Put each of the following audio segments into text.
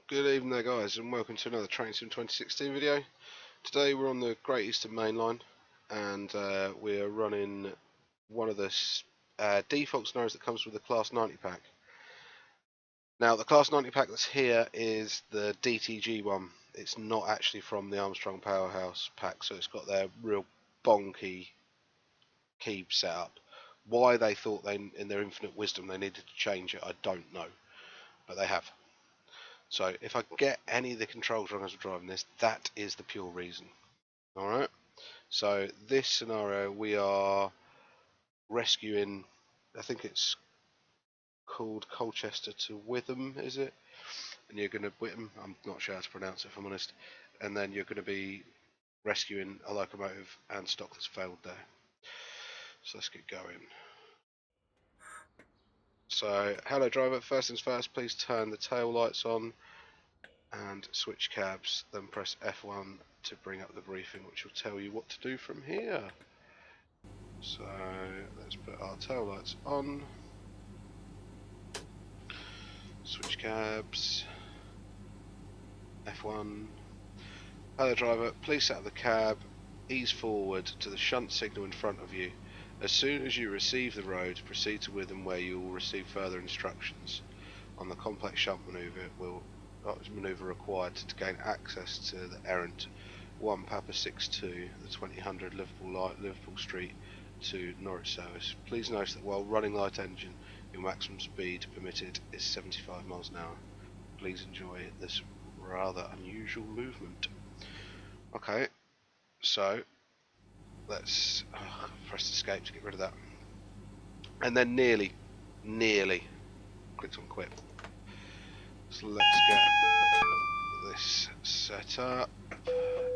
Good evening there guys, and welcome to another Train Sim 2016 video. Today we're on the Great Eastern Main Line, and we're running one of the default scenarios that comes with the Class 90 pack. Now the Class 90 pack that's here is the DTG one. It's not actually from the Armstrong Powerhouse pack, so it's got their real bonky key setup. Why they thought in their infinite wisdom they needed to change it, I don't know, but they have. So if I can get any of the controls wrong as I'm driving this, that is the pure reason. Alright, so this scenario we are rescuing, I think it's called Colchester-Witham, is it? And you're going to, Witham, I'm not sure how to pronounce it if I'm honest, and then you're going to be rescuing a locomotive and stock that's failed there. So let's get going. So, hello driver, first things first, please turn the tail lights on and switch cabs, then press F1 to bring up the briefing, which will tell you what to do from here. So let's put our tail lights on, switch cabs, F1. Hello driver, please set up the cab, ease forward to the shunt signal in front of you. As soon as you receive the road, proceed to Witham, where you will receive further instructions on the complex shunt manoeuvre required to gain access to the errant 1 Papa 62, the 2000 Liverpool Street to Norwich service. Please note that while running light engine, your maximum speed permitted is 75 miles an hour. Please enjoy this rather unusual movement. Okay, so let's press escape to get rid of that. And then nearly clicked on quit. So let's get this set up.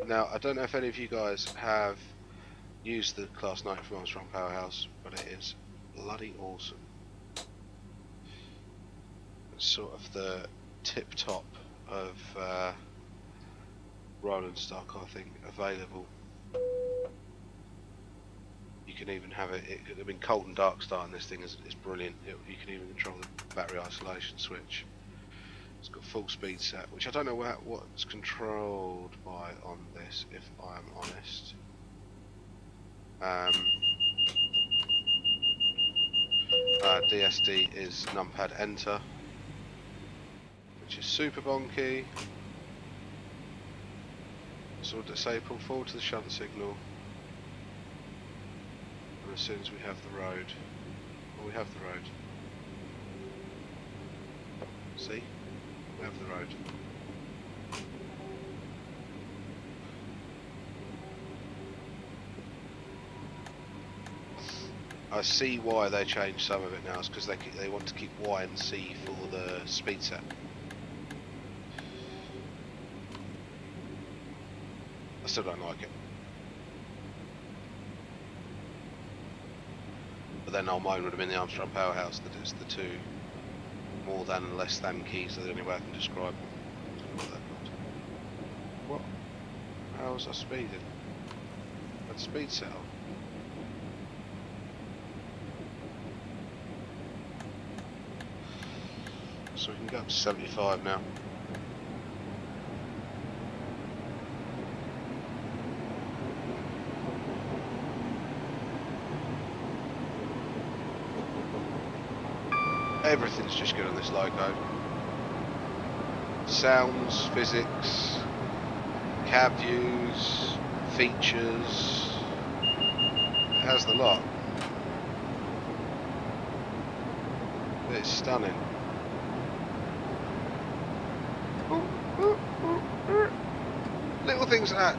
Now, I don't know if any of you guys have used the Class 90 from Armstrong Powerhouse, but it is bloody awesome. It's sort of the tip top of rolling stock, I think, available. You can even have it, I mean, cold and dark starting this thing is brilliant. You can even control the battery isolation switch. It's got full speed set, which I don't know what's controlled by on this, if I'm honest. DSD is numpad enter, which is super bonky. So what does it say? Pull forward to the shunt signal, and as soon as we have the road, well, we have the road. See? We have the road. I see why they changed some of it now. It's because they want to keep Y and C for the speed set. I still don't like it. But then our mine would have been the Armstrong Powerhouse, that is the two more than and less than keys are the only way I can describe them. What? How was I speeding? I had speed set on. So we can go up to 75 now. Everything's just good on this loco. Sounds, physics, cab views, features. It has the lot. It's stunning. Little things like that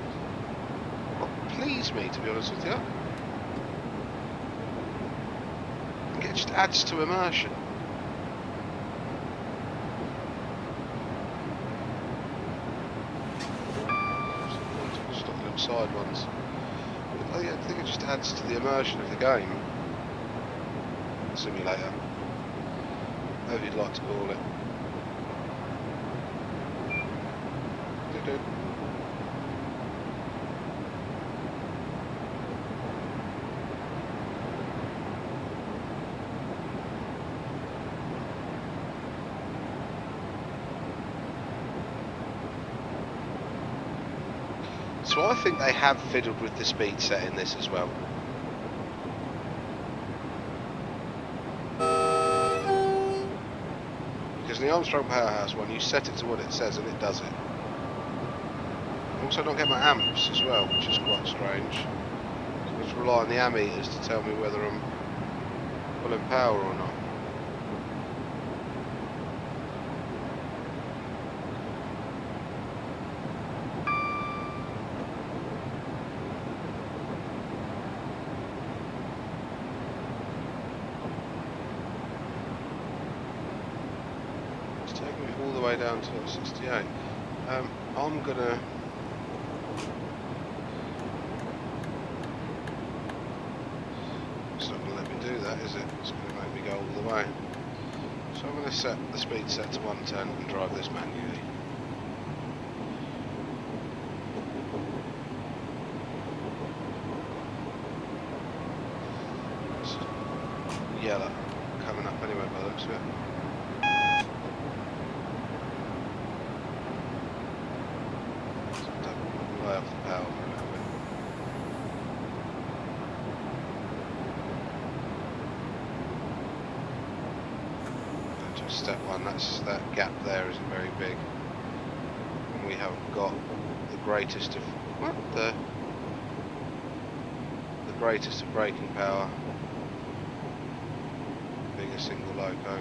please me, to be honest with you. I think it just adds to immersion. Stop the little side ones. I think it just adds to the immersion of the game. Simulator, whatever you'd like to call it. So I think they have fiddled with the speed set in this as well. Because in the Armstrong Powerhouse one, you set it to what it says and it does it. I also don't get my amps as well, which is quite strange. So I just rely on the ammeters to tell me whether I'm pulling power or not. Taking me all the way down to 68. I'm gonna it's not gonna let me do that, is it? It's gonna make me go all the way. So I'm gonna set the speed set to 110 and drive this manually. It's yellow coming up anyway by the looks of it. Way off the power for a little bit. And just step one, that gap there isn't very big. And we haven't got the greatest of the greatest of braking power, being a single loco.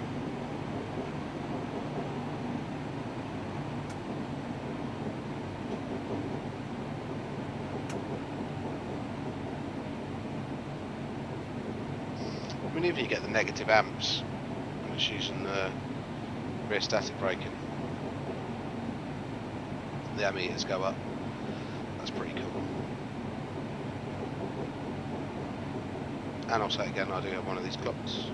I mean, even you get the negative amps, and it's using rear static braking. The ammeters go up. That's pretty cool. And I'll say again, I do have one of these clocks.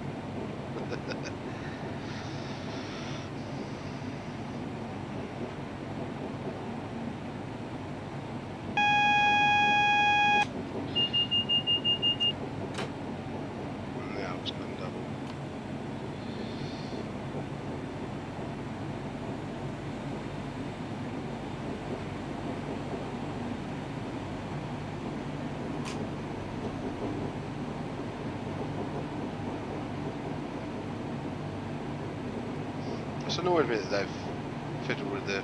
Now it's gone double. It's annoyed me that they've fiddled with the. I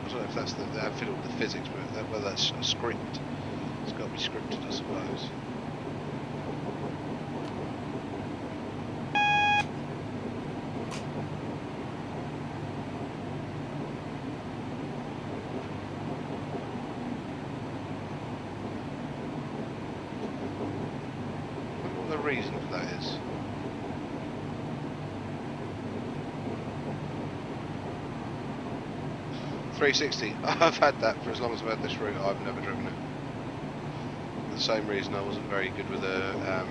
don't know if that's they have fiddled with the physics, but whether that's a script, it's got to be scripted, I suppose. I wonder what the reason for that is. .360. I've had that for as long as I've had this route. I've never driven it. For the same reason I wasn't very good with a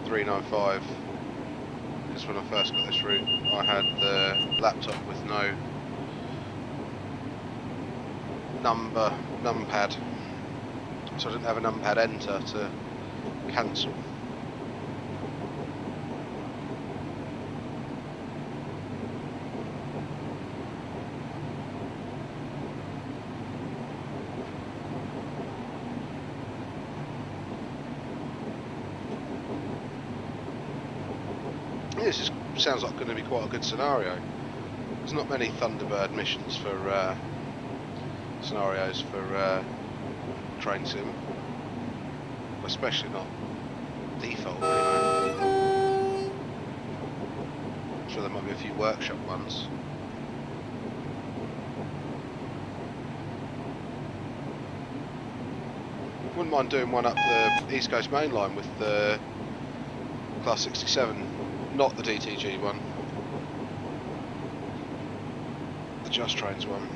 395, because when I first got this route I had the laptop with no numpad, so I didn't have a numpad enter to cancel. This sounds like going to be quite a good scenario. There's not many Thunderbird missions for scenarios for train sim, especially not default anyway. I'm sure there might be a few workshop ones. Wouldn't mind doing one up the East Coast main line with the Class 67. Not the DTG one, the Just Trains one.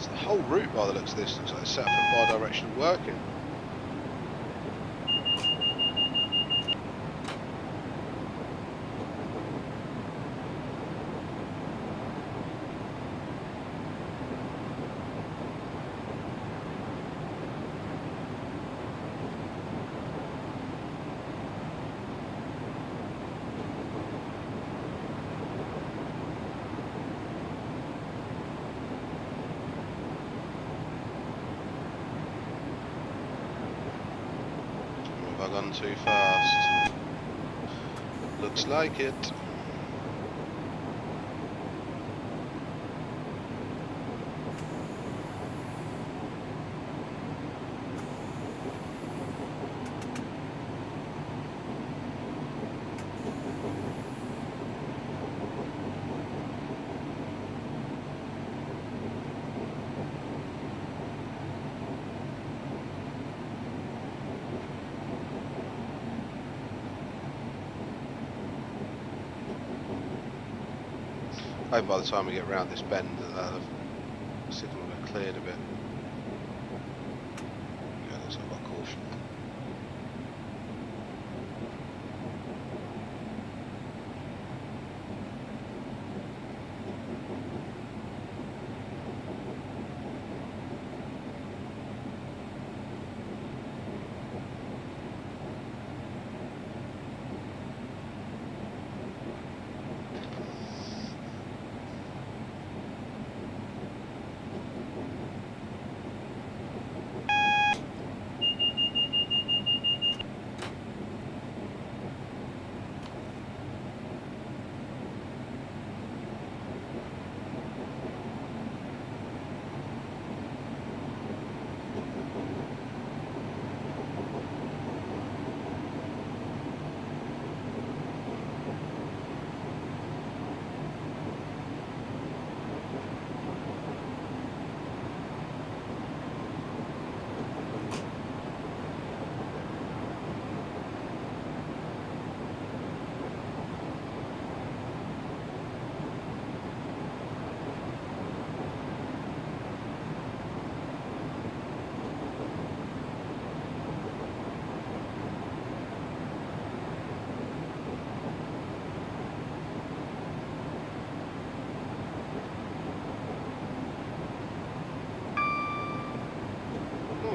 So the whole route, by the looks of this, looks like it's set up for bi-directional working. Have I gone too fast? Looks like it. I hope by the time we get round this bend that the signal will have cleared a bit. Yeah, looks like I've got caution.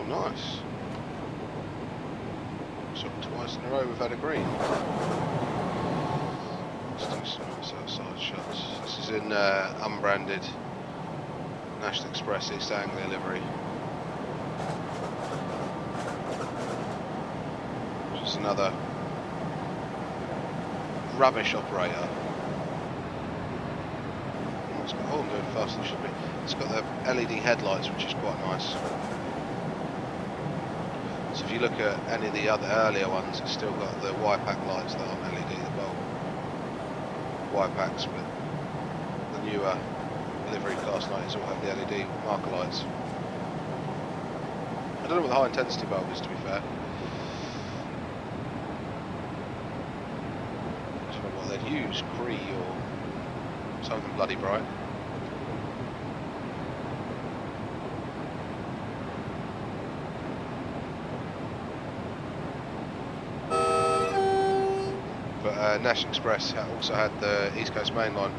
Nice. So twice in a row we've had a green. Let's do some nice outside shots. This is in unbranded National Express East Anglia livery. Just another rubbish operator. Oh, I'm doing faster than it should be. It's got the LED headlights, which is quite nice. So if you look at any of the other earlier ones, it's still got the Y-pack lights that aren't LED, the bulb Y-packs, but the newer livery class 90s all have the LED marker lights. I don't know what the high intensity bulb is, to be fair. I don't know what they'd use, Cree or something bloody bright. National Express also had the East Coast Main Line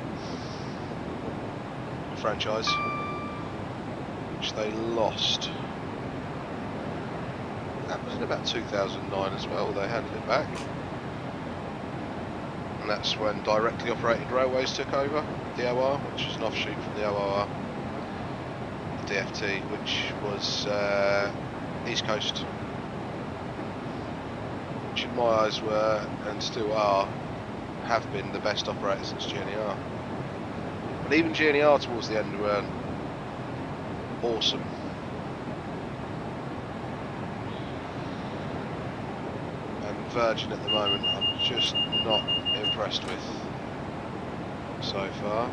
franchise, which they lost. That was in about 2009 as well. They handed it back, and that's when directly operated railways took over the OR, which is an offshoot from the OR, the DFT, which was East Coast, which in my eyes were and still are. Have been the best operators since GNER, and even GNER towards the end were awesome. And Virgin at the moment I'm just not impressed with so far.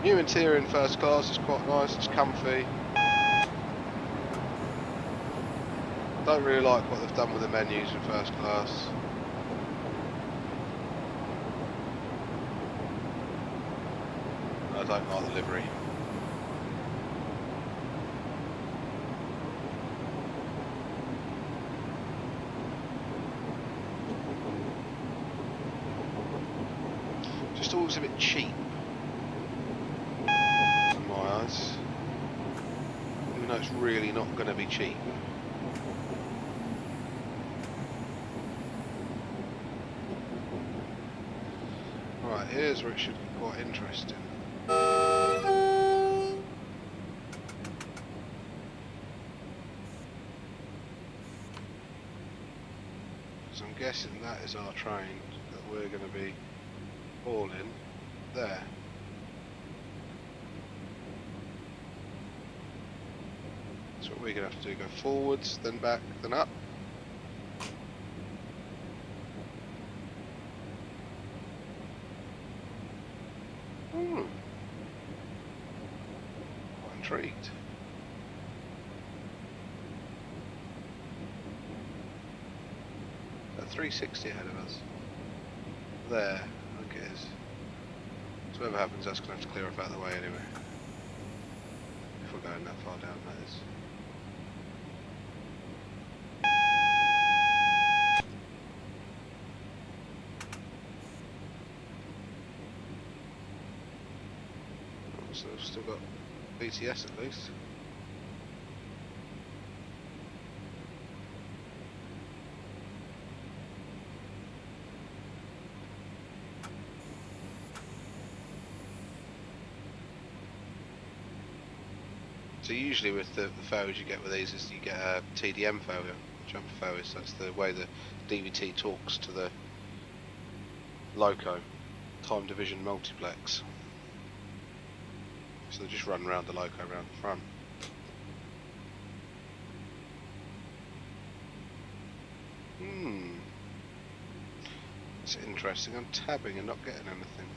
New interior in first class is quite nice, it's comfy. Don't really like what they've done with the menus in first class. I don't like the livery. just always a bit cheap in my eyes, even though it's really not going to be cheap. Right, here's where it should be quite interesting. So I'm guessing that is our train that we're going to be hauling there. That's what we're going to have to do, go forwards, then back, then up. Quite intrigued. That 360 ahead of us. There, I think it is. So whatever happens, that's going to have to clear up out of the way anyway. If we're going that far down, that is. So we've still got BTS at least. So usually with the failures you get with these is you get a TDM failure, jumper failures. That's the way the DVT talks to the loco, time division multiplex. So they just run around the loco around the front. It's interesting. I'm tabbing and not getting anything.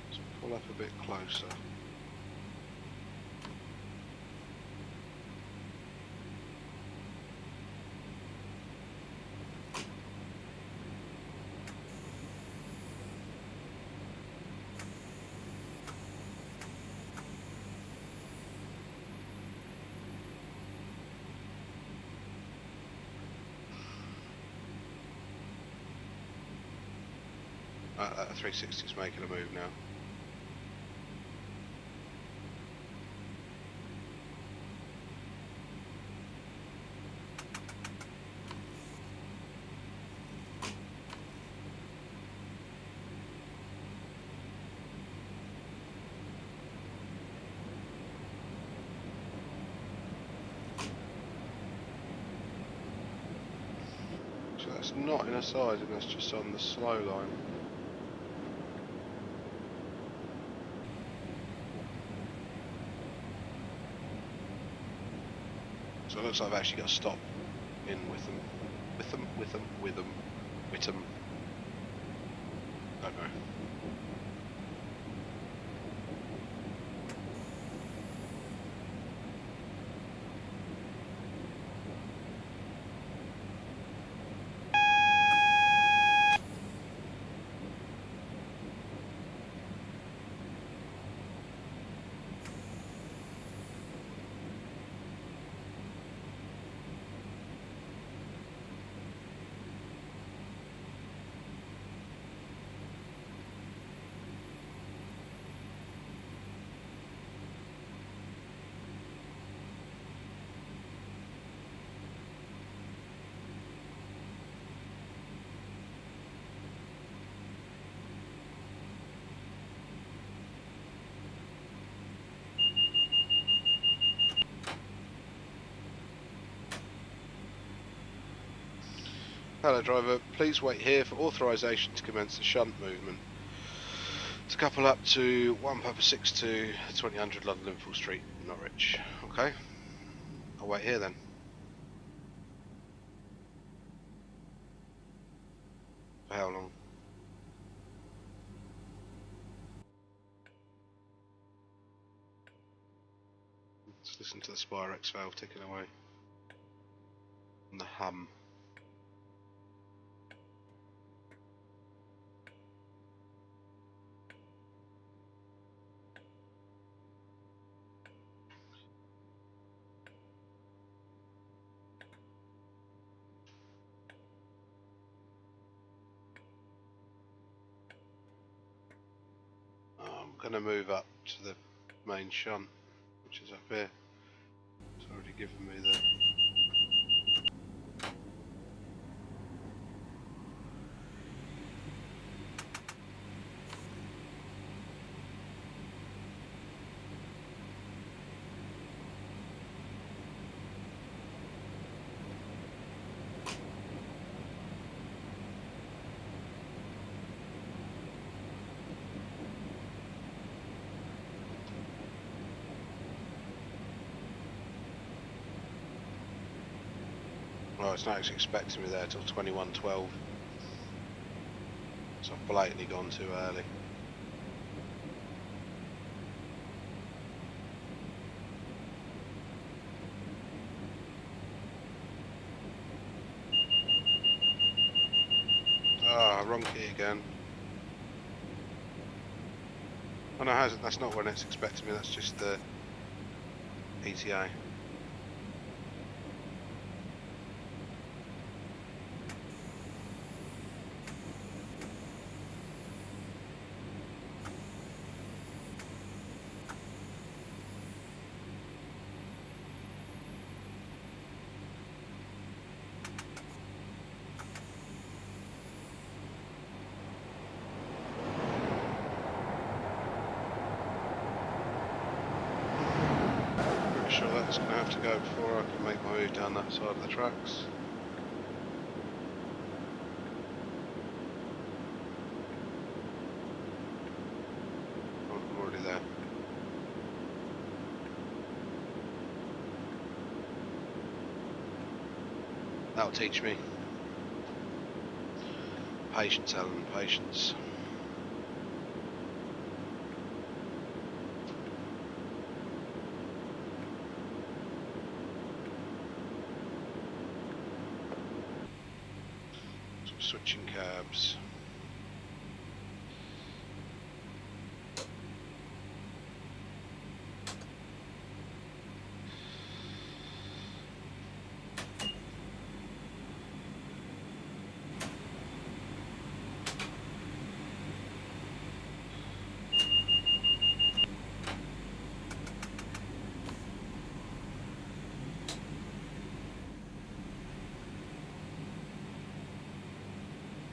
Let's pull up a bit closer. That 360 is making a move now. So that's not in a siding, that's just on the slow line. So it looks like I've actually got to stop in Witham. Don't know. Hello driver, please wait here for authorisation to commence the shunt movement to couple up to 1 Papa 62 2000 London Liverpool Street, Norwich. Okay, I'll wait here then. For how long? Let's listen to the Spirex valve ticking away. And the hum. going to move up to the main shunt, which is up here. It's already given me the... Well, it's not actually expecting me there till 21:12. So I've blatantly gone too early. Ah, wrong key again. Oh no, that's not when it's expecting me, that's just the ETA. Sure that's going to have to go before I can make my move down that side of the tracks. Oh, I'm already there. That'll teach me. Patience, Alan, patience. Switching cabs.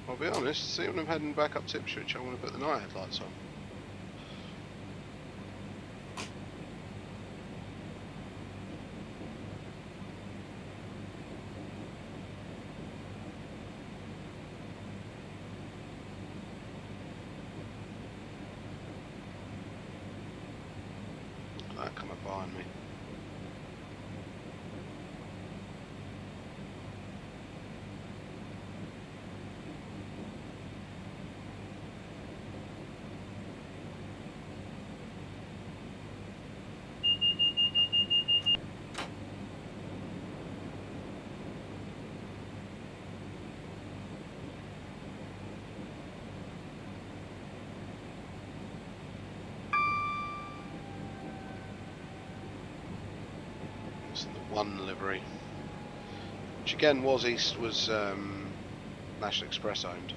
I'll be honest, see when I'm heading back up to Ipswich, I want to put the night headlights on. Look at that come up behind me. In the one livery, which again was National Express owned.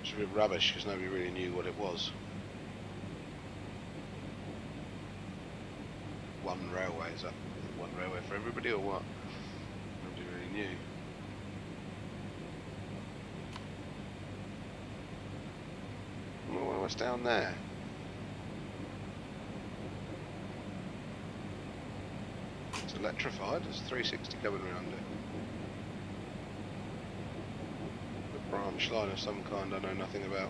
Which is a bit rubbish because nobody really knew what it was. One railway, is that one railway for everybody or what? Nobody really knew. What's down there? It's electrified, there's 360 coming around it. A branch line of some kind I know nothing about.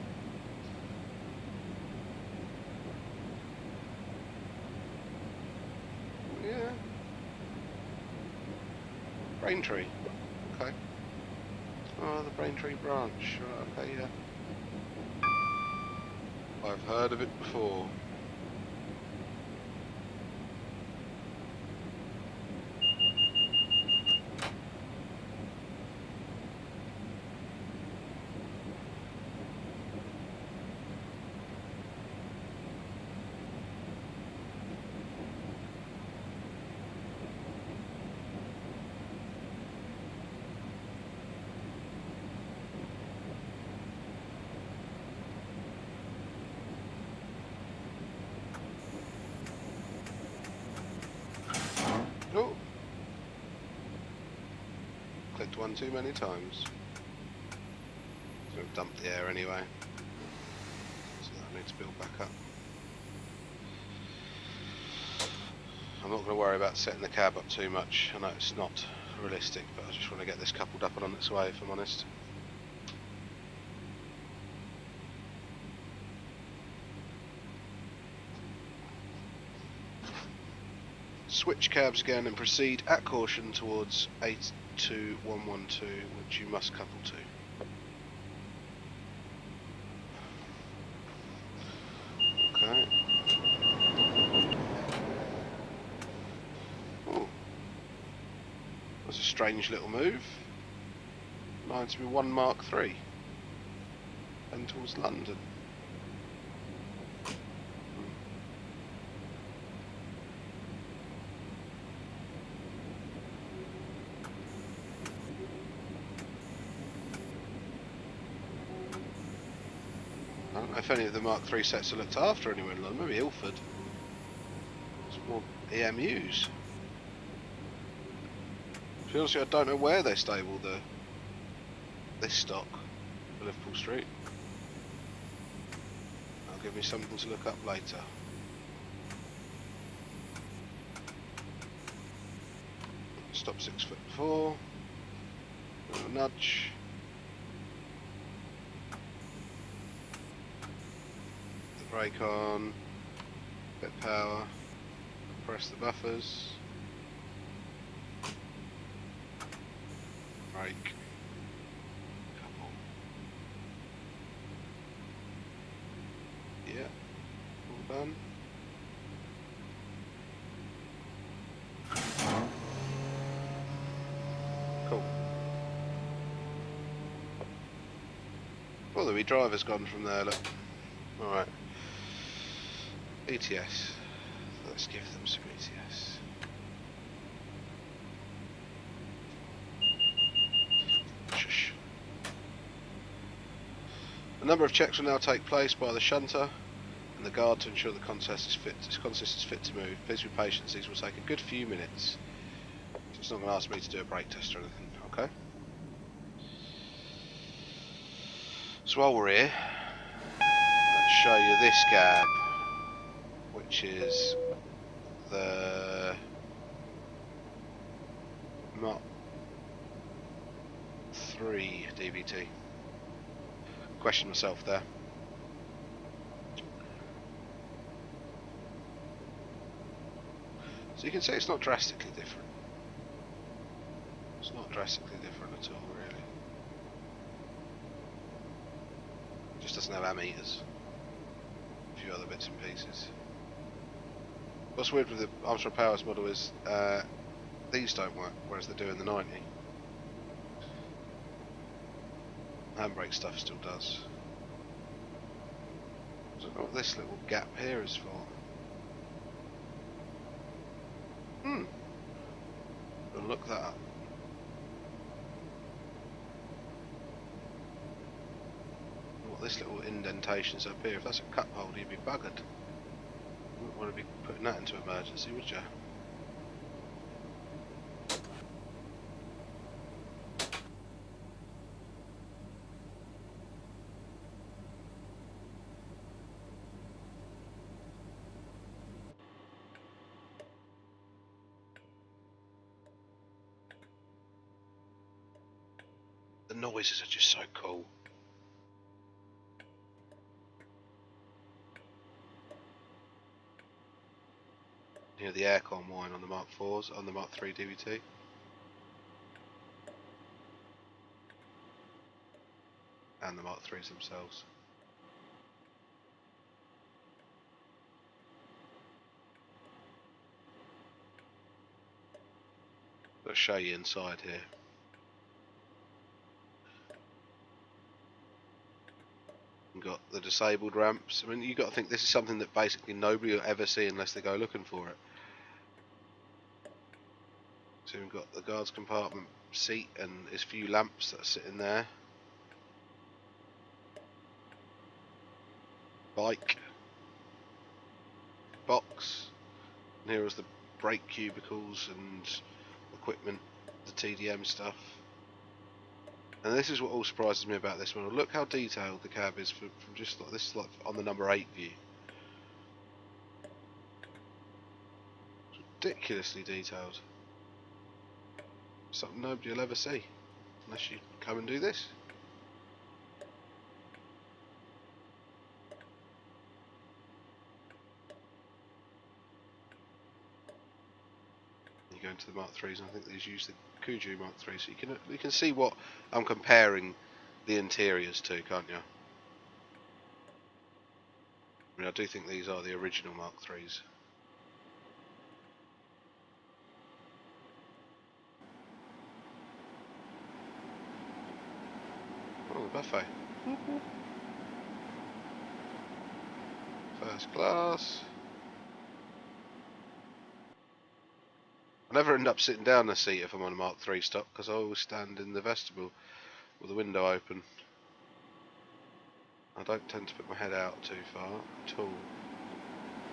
Yeah. Braintree. Okay. Oh, the Braintree branch. Right, okay, yeah. I've heard of it before. Clicked one too many times. It's going to dump the air anyway. So I need to build back up. I'm not going to worry about setting the cab up too much. I know it's not realistic, but I just want to get this coupled up and on its way, if I'm honest. Switch cabs again and proceed at caution towards 82112, which you must couple to. Okay. Oh, that's a strange little move. Reminds me of 1 Mark III. And towards London. I don't know if any of the Mark III sets are looked after anywhere in London. Maybe Ilford. It's more EMUs. To be honest with you, I don't know where they stable this stock for Liverpool Street. That'll give me something to look up later. Stop 6'4". Little nudge. The brake on. Bit of power. Press the buffers. Brake. Couple. Yeah. All done. Cool. Well, the wee driver's gone from there, look. Alright. ETS. Let's give them some ETS. Shush. A number of checks will now take place by the shunter and the guard to ensure the consist is fit to move. Please be patient, these will take a good few minutes. So it's not going to ask me to do a brake test or anything, okay? So while we're here, let's show you this cab, which is the Mark III DVT. Question myself there. So you can see it's not drastically different. It's not drastically different at all, really. It just doesn't have ammeters. A few other bits and pieces. What's weird with the Armstrong Powers model is these don't work, whereas they do in the 90. Handbrake stuff still does. I don't know what this little gap here is for. I'll look that up. What this little indentation's up here, if that's a cup holder, you'd be buggered. You wouldn't want to be putting that into emergency, would you? The noises are just so cool. You know, the aircon whine on the Mark IVs, on the Mark III DVT. And the Mark IIIs themselves. I'll show you inside here. You've got the disabled ramps. I mean, you've got to think this is something that basically nobody will ever see unless they go looking for it. So we've got the guards compartment seat and there's a few lamps that are sitting there. Bike. Box. And here is the brake cubicles and equipment, the TDM stuff. And this is what all surprises me about this one. Look how detailed the cab is from just like this, like on the number 8 view. It's ridiculously detailed. Something nobody will ever see unless you come and do this. You go into the Mark 3s, and I think these use the Kuju Mark 3, so you can see what I'm comparing the interiors to, can't you? I mean, I do think these are the original Mark 3s. Oh, the buffet. First class. I never end up sitting down in a seat if I'm on a Mark 3 stock, because I always stand in the vestibule with the window open. I don't tend to put my head out too far at all.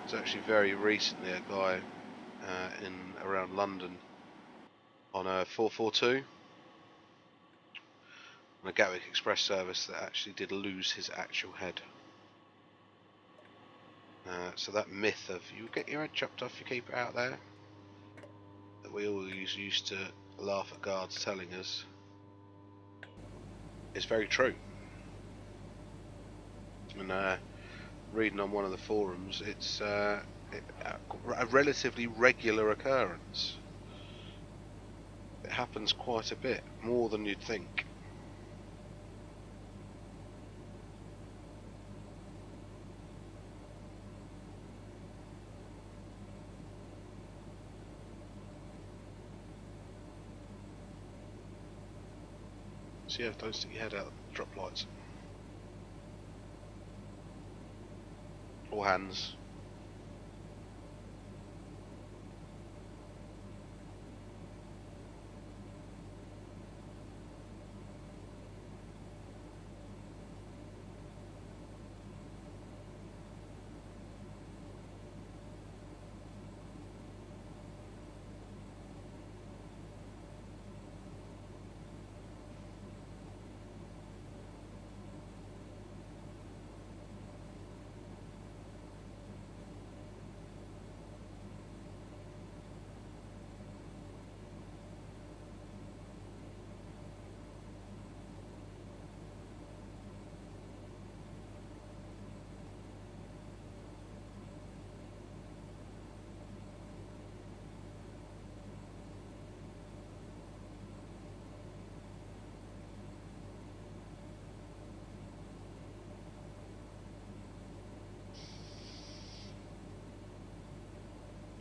There's actually very recently a guy in around London on a 442 on a Gatwick Express service that actually did lose his actual head. So that myth of you get your head chopped off, you keep it out there, that we all used to laugh at guards telling us, is very true. And reading on one of the forums, it's a relatively regular occurrence. It happens quite a bit, more than you'd think. So yeah, don't stick your head out drop lights. Or hands.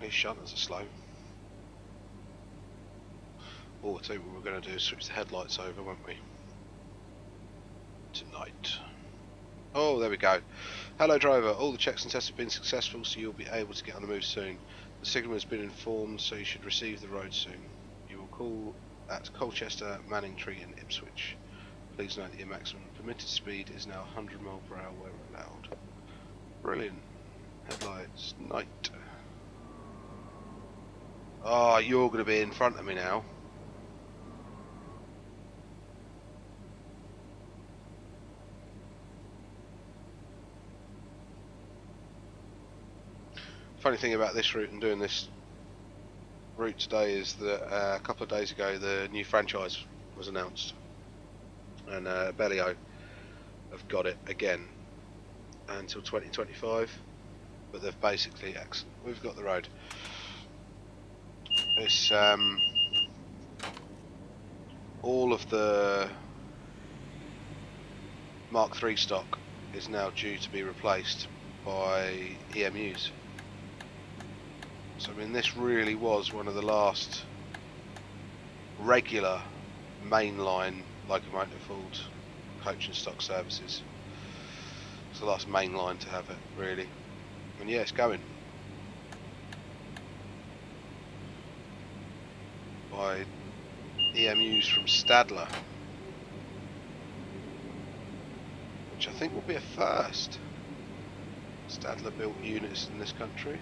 These shunters are slow. Oh, I tell you what we're going to do is switch the headlights over, won't we? Tonight. Oh, there we go. Hello driver, all the checks and tests have been successful, so you'll be able to get on the move soon. The signal has been informed, so you should receive the road soon. You will call at Colchester, Manningtree and Ipswich. Please note that your maximum permitted speed is now 100 mph where allowed. Brilliant. Headlights, night. Oh, you're going to be in front of me now. Funny thing about this route and doing this route today is that a couple of days ago the new franchise was announced, and Bellio have got it again until 2025, but they've basically, we've got the road. It's all of the Mark III stock is now due to be replaced by EMUs. So I mean, this really was one of the last regular mainline locomotive-hauled coach and stock services. It's the last mainline to have it, really. And yeah, it's going. By EMUs from Stadler, which I think will be a first. Stadler built units in this country.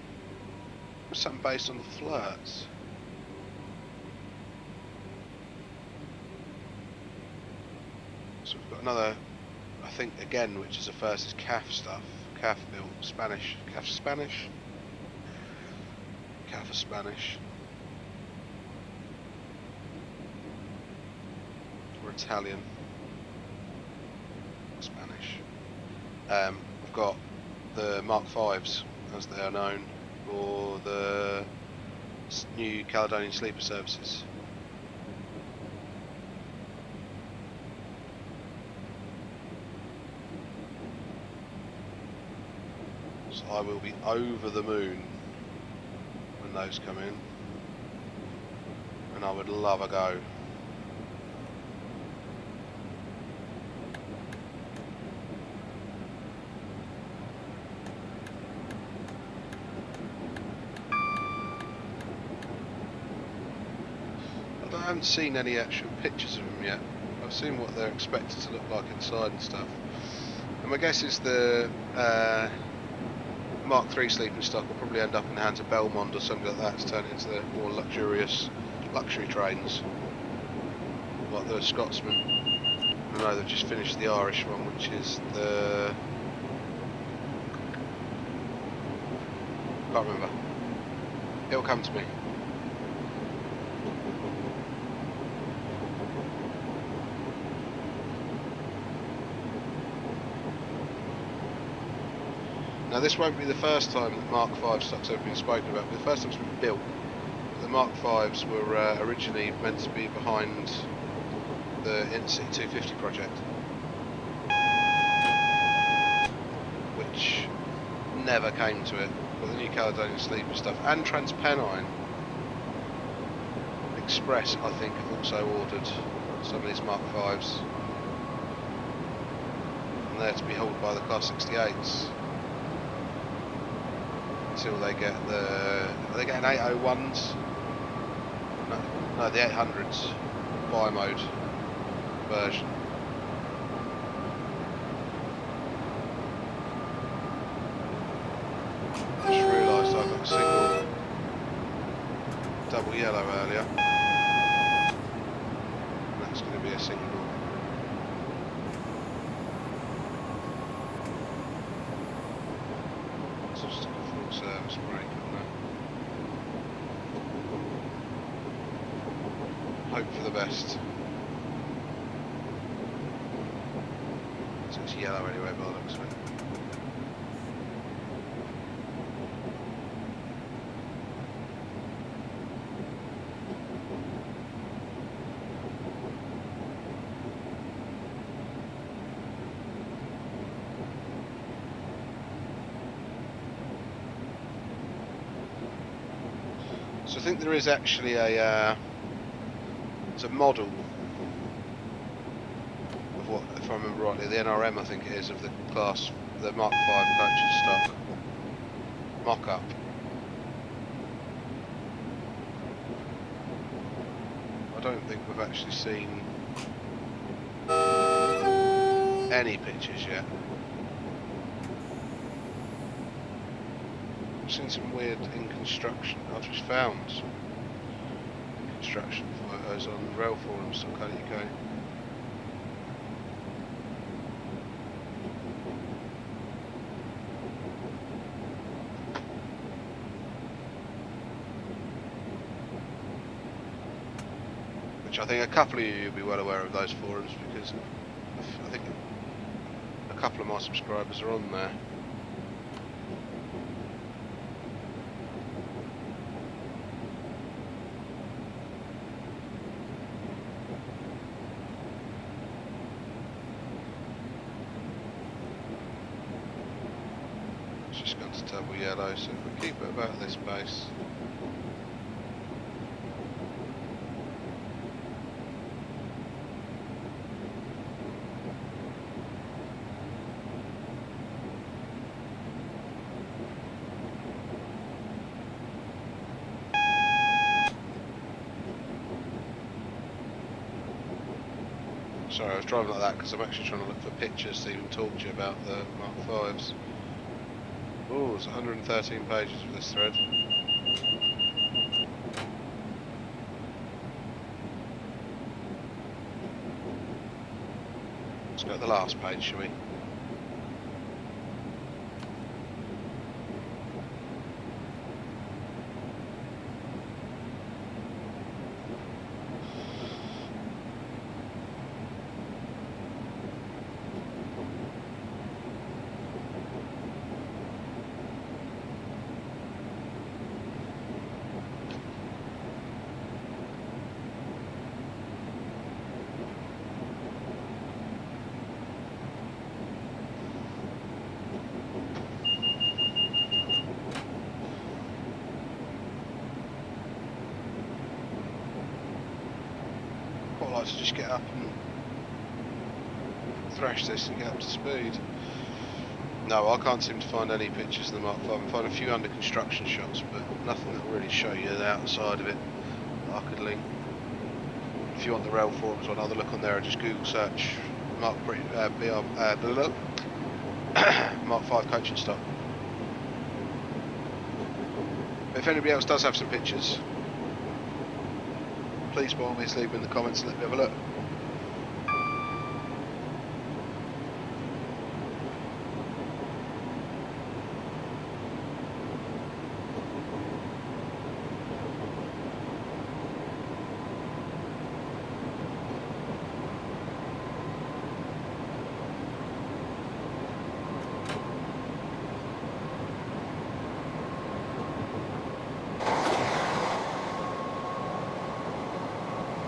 Something based on the flirts. So we've got another, I think again, which is the first, is CAF stuff. CAF built Spanish. CAF Spanish? CAF is Spanish. Or Italian. Spanish. We've got the Mark V's, as they are known, or the New Caledonian Sleeper Services. So I will be over the moon when those come in, and I would love a go. I haven't seen any actual pictures of them yet. I've seen what they're expected to look like inside and stuff. And my guess is the Mark III sleeping stock will probably end up in the hands of Belmont or something like that to turn it into the more luxurious luxury trains, like the Scotsman. I know they've just finished the Irish one, which is the... can't remember. It'll come to me. Now this won't be the first time that Mark V stock's ever been spoken about, but the first time it's been built. The Mark V's were originally meant to be behind the Intercity 250 project, which never came to it. But the New Caledonian Sleeper stuff and Transpennine Express, I think, have also ordered some of these Mark V's, and they're to be hauled by the Class 68s. Until they get the... are they getting 801s? No, the 800s bi-mode version. I just realised I got a single double yellow earlier. And that's going to be a single. Just a full service brake on that. Hope for the best. So it's yellow anyway by the looks of it. So I think there is actually a it's a model of what, if I remember rightly, the NRM I think it is, of the class, the Mark V coaches stock mock-up. I don't think we've actually seen any pictures yet. I've seen some weird in construction. I've just found some construction photos on railforums.co.uk. Which I think a couple of you will be well aware of those forums, because I think a couple of my subscribers are on there. Just gone to double yellow, so if we keep it about this pace. Sorry, I was driving like that because I'm actually trying to look for pictures to even talk to you about the Mark V's. Oh, it's 113 pages of this thread. Let's go to the last page, shall we? Quite like to just get up and thrash this and get up to speed. No, I can't seem to find any pictures of the Mark V. I can find a few under construction shots, but nothing that will really show you the outside of it that I could link. If you want the rail forums, I'll have a look on there and just Google search Mark V coaching stock. But if anybody else does have some pictures, please by all means leave them in the comments and let me have a look.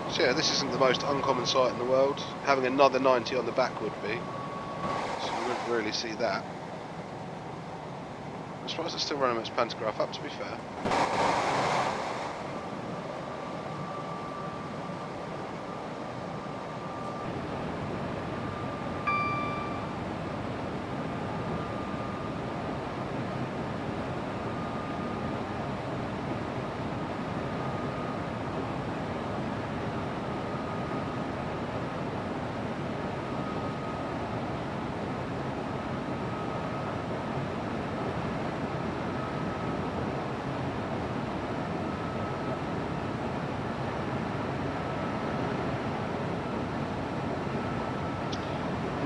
So yeah, this isn't the most uncommon sight in the world. Having another 90 on the back would be. So you wouldn't really see that. I'm surprised it's still running its pantograph up, to be fair.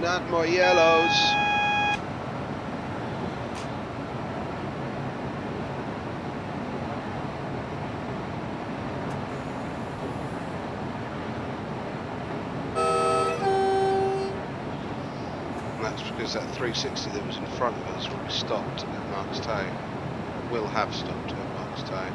Not more yellows. And that's because that 360 that was in front of us will be stopped at Marks Tay. Will have stopped at Marks Tay.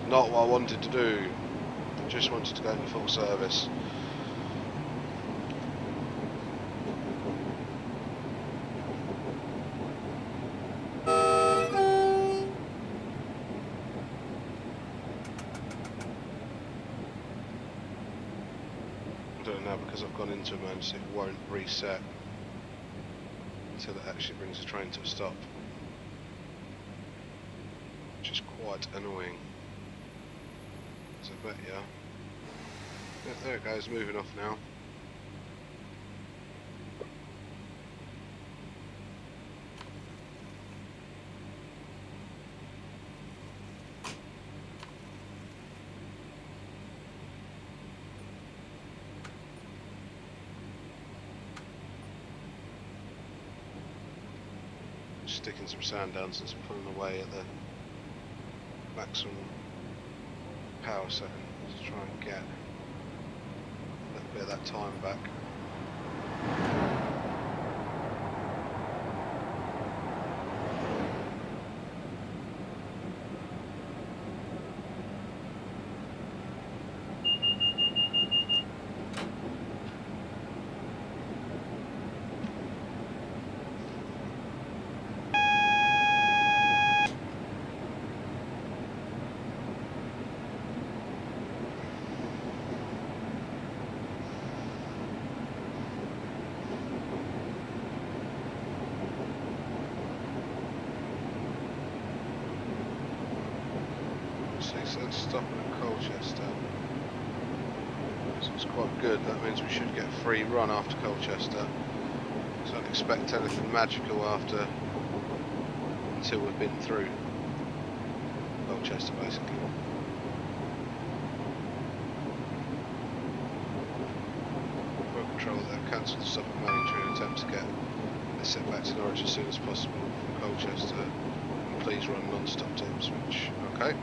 Not what I wanted to do, I just wanted to go into full service. I'm doing it now because I've gone into a mode, so it won't reset until it actually brings the train to a stop, which is quite annoying. I bet yeah, there it goes, moving off now. Sticking some sand down since I'm pulling away at the maximum power setting to try and get a little bit of that time back. So it's stopping at Colchester. So It's quite good. That means we should get a free run after Colchester. So don't expect anything magical until we've been through Colchester, basically. Well control there. Cancel the stop at Manningtree and attempt to get a set back to Norwich as soon as possible from Colchester. And please run non-stop to Ipswich. Okay.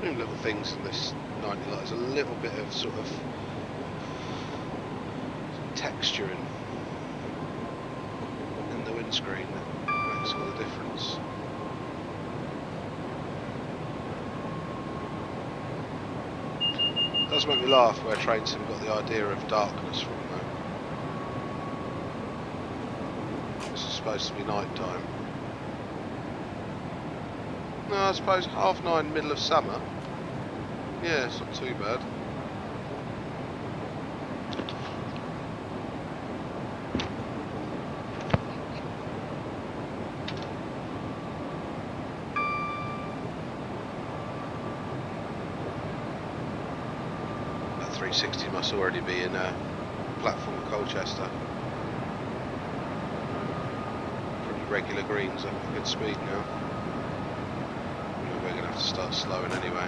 Little things in this 90 light. There's a little bit of sort of texture in the windscreen that makes all the difference. It does make me laugh where train sim got the idea of darkness from though. This is supposed to be night time. No, I suppose 9:30 middle of summer. Yeah, it's not too bad. That 360 must already be in platform at Colchester. Pretty regular greens up at good speed now. We're going to have to start slowing anyway.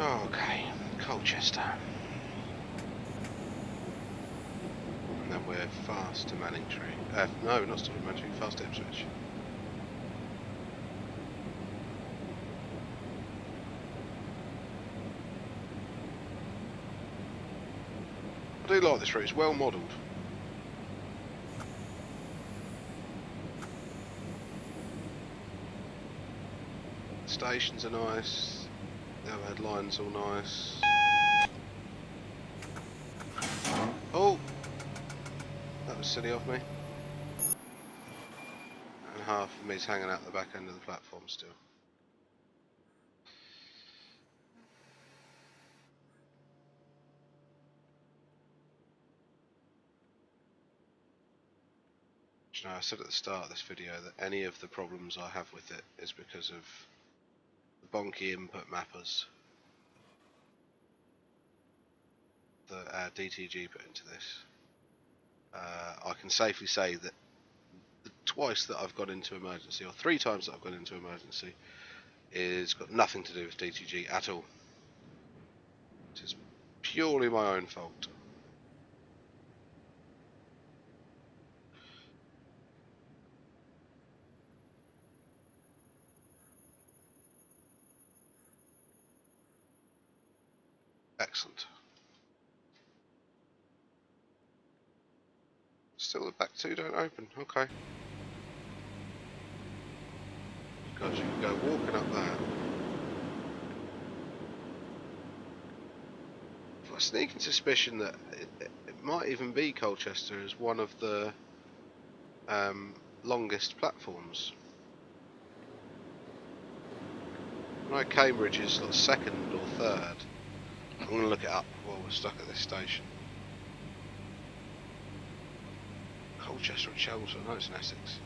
Okay, Colchester. And then we're fast to Manningtree. No, not still to Manningtree, fast to Ipswich. I do like this route, it's well modelled. Stations are nice, the overhead lines all nice. Oh! That was silly of me. And half of me's hanging out the back end of the platform still. You know, I said at the start of this video that any of the problems I have with it is because of the bonky input mappers that DTG put into this. I can safely say that the twice that I've gone into emergency, or 3 times that I've gone into emergency, is got nothing to do with DTG at all. It is purely my own fault. Excellent. Still the back 2 don't open, okay. God, you can go walking up that. I've got a sneaking suspicion that it might even be Colchester as one of the longest platforms. I know Cambridge is like 2nd or 3rd. I'm going to look it up while we're stuck at this station. Colchester and Chelmsford, no, it's in Essex.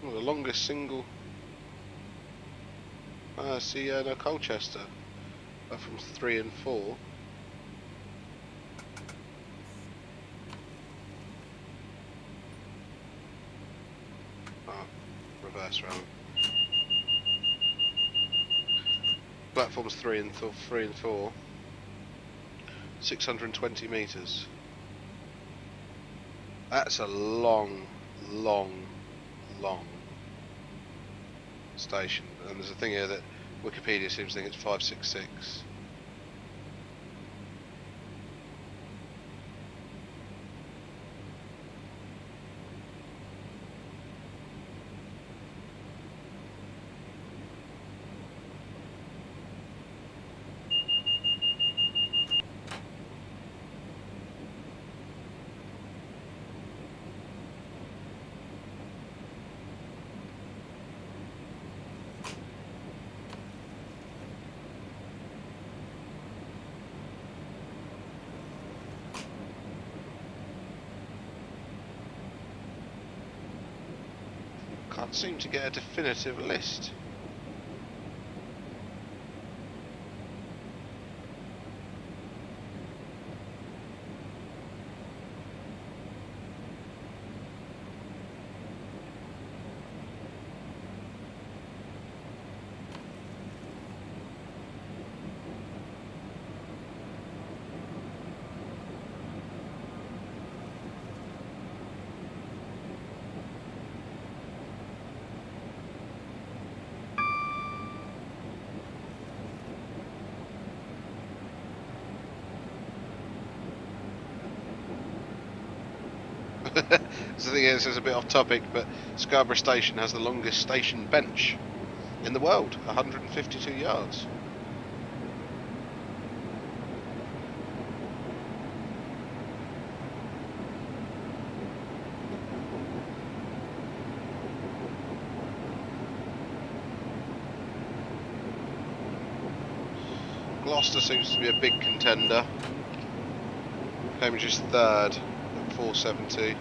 Well, the longest single. See, no, Colchester. Platforms 3 and 4. Oh, reverse round. Platforms 3 and 4. 620 meters. That's a long station, and there's a thing here that Wikipedia seems to think it's 566. Can't seem to get a definitive list. So the thing is, it's a bit off topic, but Scarborough Station has the longest station bench in the world, 152 yards. Gloucester seems to be a big contender. Cambridge is third at 470.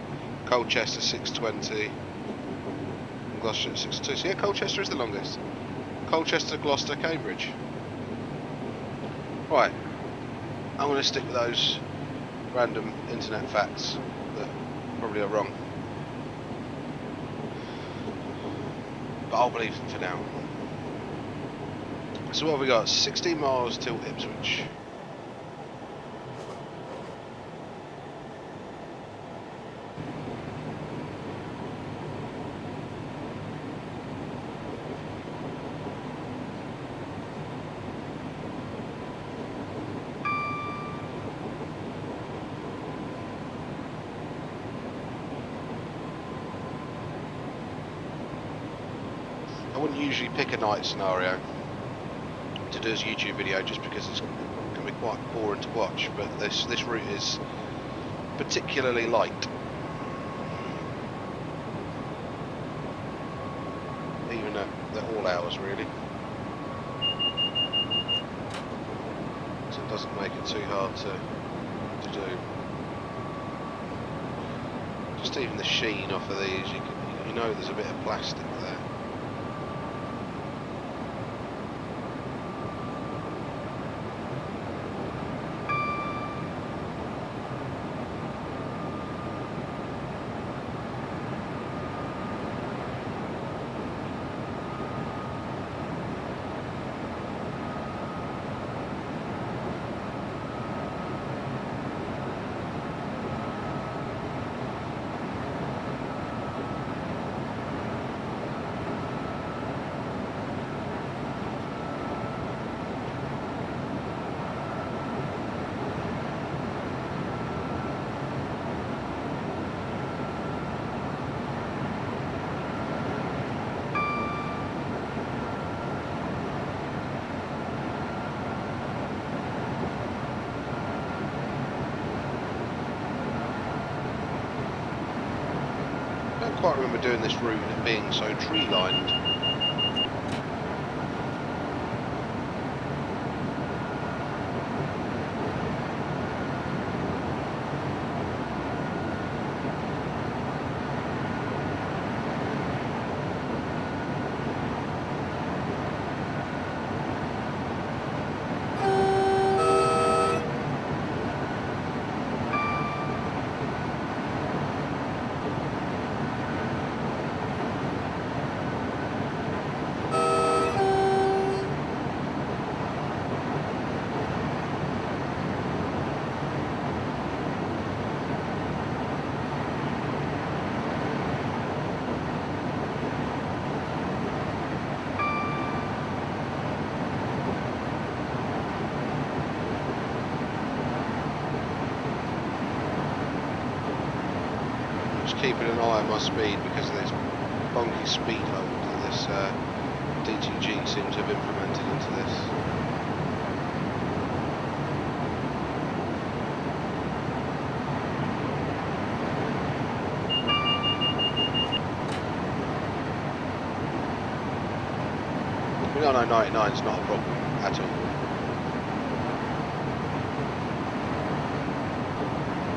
Colchester 620. And Gloucester at 602. So yeah, Colchester is the longest. Colchester, Gloucester, Cambridge. Right. I'm going to stick with those random internet facts that probably are wrong. But I'll believe them for now. So what have we got? 16 miles till Ipswich. I wouldn't usually pick a night scenario to do as a YouTube video just because it can be quite boring to watch, but this route is particularly light, even at all hours really, so it doesn't make it too hard to do. Just even the sheen off of these, you know there's a bit of plastic there. I don't quite remember doing this route and it being so tree lined. Keeping an eye on my speed because of this bonky speed hold that this DTG seems to have implemented into this. We know 99 is not a problem at all.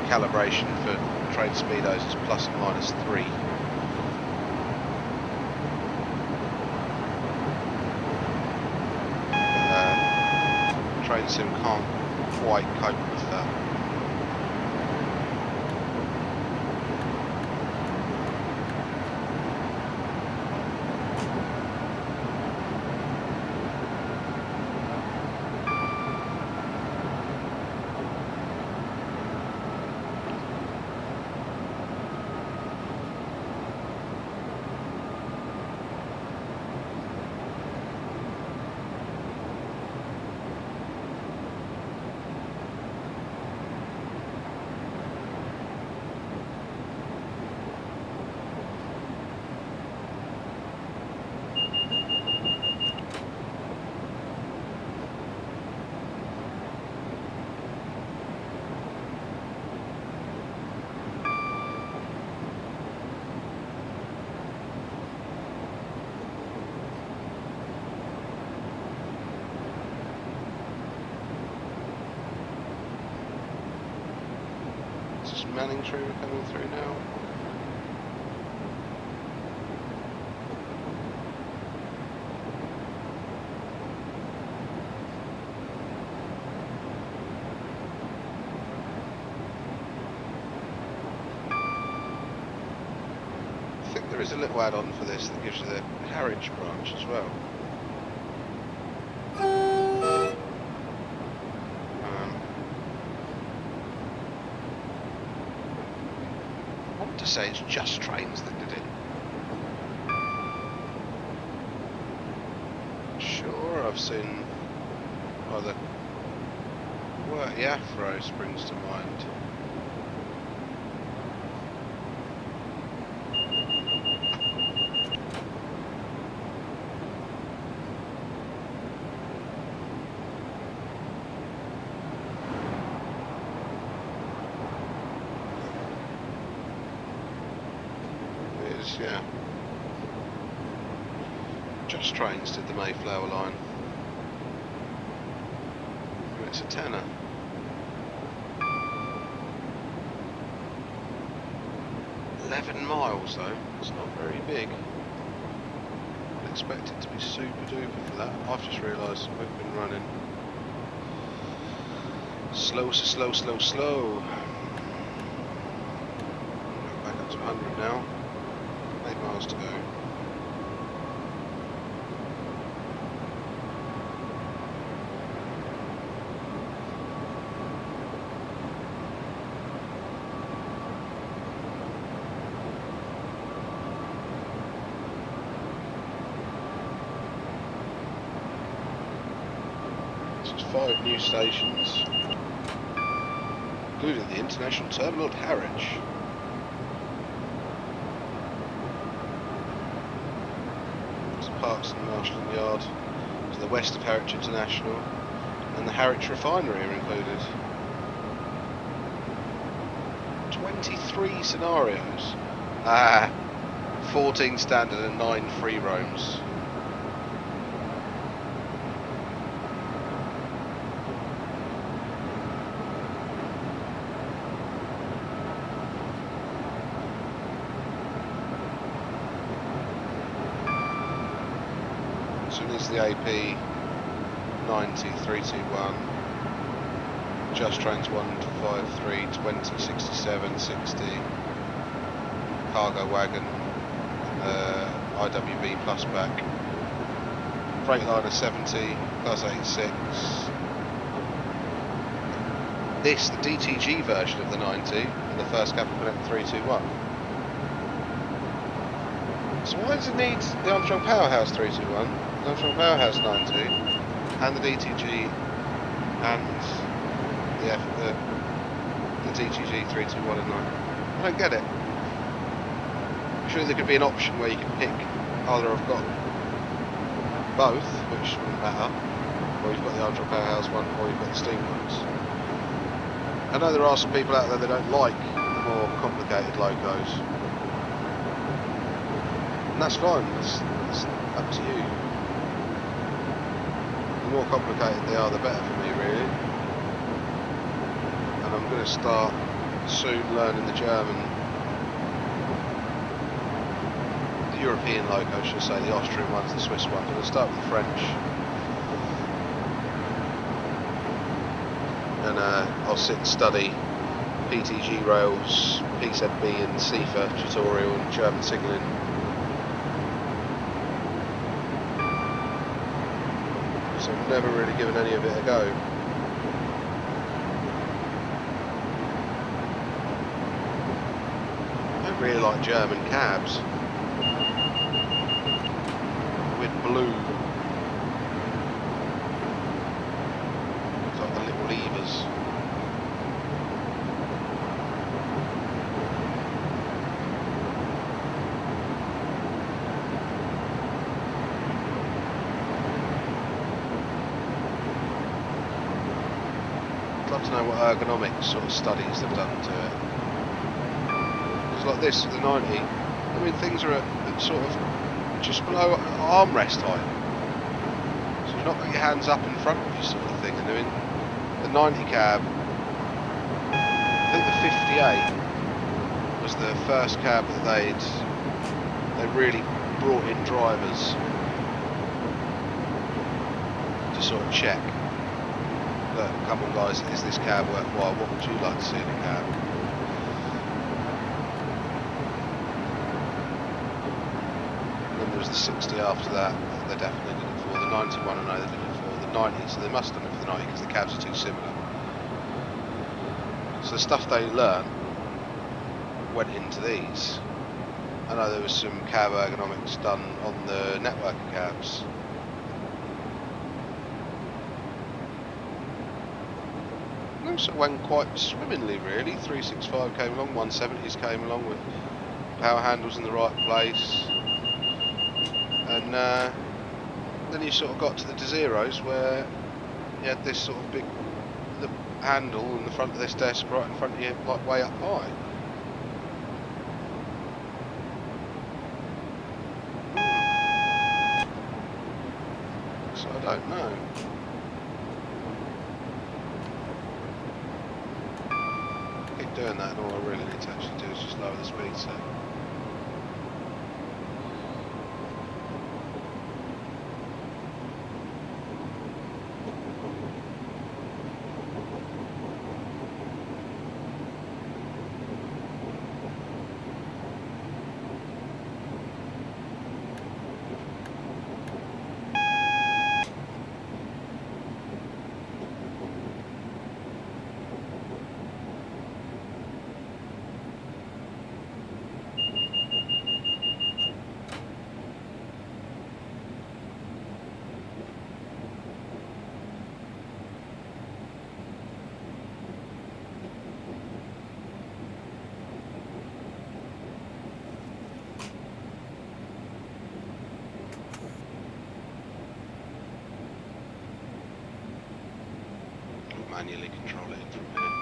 Calibration for train speedos is plus and minus 3. Train sim can't quite cope with that. Manning tree we're coming through now. I think there is a little add-on for this that gives you the Harwich branch as well. I want to say it's Just Trains that did it. Sure, I've seen other. Well, the Afro springs to mind. Yeah. Just Trains did the Mayflower line. And it's a tenner. $11 though, it's not very big. I'd expect it to be super duper for that. I've just realised we've been running slow. Back up to 100 now. 8 miles to go. So it's 5 new stations, including the International Terminal at Harwich. Parks and Marshalling Yard to the west of Harwich International, and the Harwich Refinery are included. 23 scenarios. 14 standard and 9 free roams. So this is the AP 90321, Just Trains 153, 20, 67, 60, cargo wagon, IWB plus back, Freightliner 70, plus 86. This, the DTG version of the 90, and the first Capital Connect 321. So why does it need the Armstrong Powerhouse 321, the Armstrong Powerhouse 90, and the DTG, and the DTG 321 and 9? I don't get it. Surely there could be an option where you can pick either I've got both, which wouldn't matter, or you've got the Armstrong Powerhouse one, or you've got the steam ones. I know there are some people out there that don't like more complicated locos. And that's fine, it's up to you. The more complicated they are, the better for me, really. And I'm going to start soon learning the German, the European locos, should I say, the Austrian ones, the Swiss ones. I'm going to start with the French. And I'll sit and study PTG rails, PZB and CIFA tutorial and German signalling. So I've never really given any of it a go. I don't really like German cabs with blue. It's like the little levers. I'd love to know what ergonomic sort of studies they've done to it. It's like this, the 90, I mean things are at sort of just below armrest height. So you've not got your hands up in front of you sort of thing. And I mean, the 90 cab, I think the 58, was the first cab that they really brought in drivers to sort of check that, come on guys, is this cab worthwhile? What would you like to see in a cab? And then there was the 60 after that they definitely did it for. The 91 I know they did it for. The 90, so they must have done it for the 90 because the cabs are too similar. So the stuff they learned went into these. I know there was some cab ergonomics done on the network of cabs. It also went quite swimmingly really. 365 came along, 170s came along with power handles in the right place. And then you sort of got to the Zeros where you had this sort of big handle in the front of this desk right in front of you, like way up high. So I don't know. Keep doing that, and all I really need to actually do is just lower the speed set. Manually control it from here.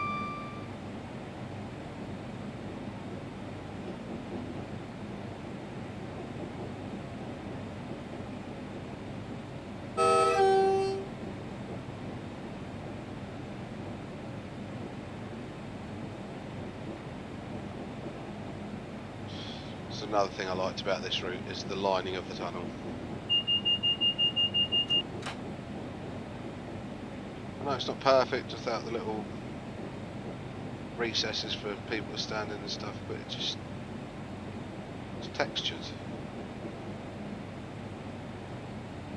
So another thing I liked about this route is the lining of the tunnel. I know it's not perfect without the little recesses for people to stand in and stuff, but it's textured.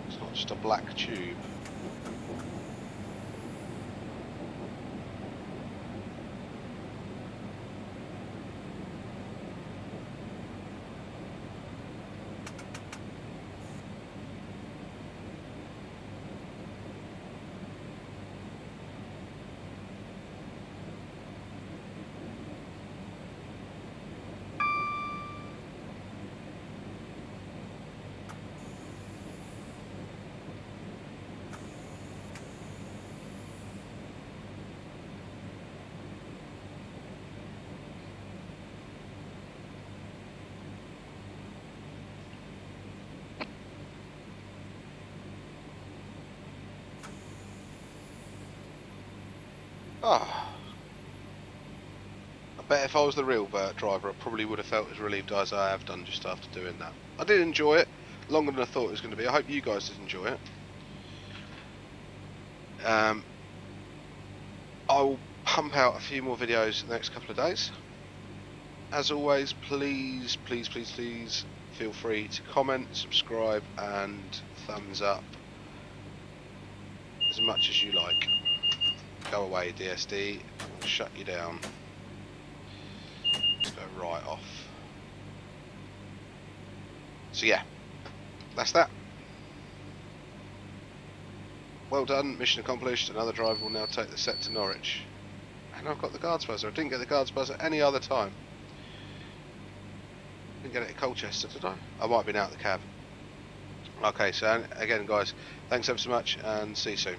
It's not just a black tube. Ah, I bet if I was the real Bert driver, I probably would have felt as relieved as I have done just after doing that. I did enjoy it, longer than I thought it was going to be. I hope you guys did enjoy it. I'll pump out a few more videos in the next couple of days. As always, please feel free to comment, subscribe and thumbs up as much as you like. Go away DSD, we'll shut you down. Just go right off. So yeah, that's that. Well done, mission accomplished. Another driver will now take the set to Norwich. And I've got the guards buzzer. I didn't get the guards buzzer any other time. Didn't get it at Colchester, did I? I might have been out of the cab. Okay, so again guys, thanks ever so much and see you soon.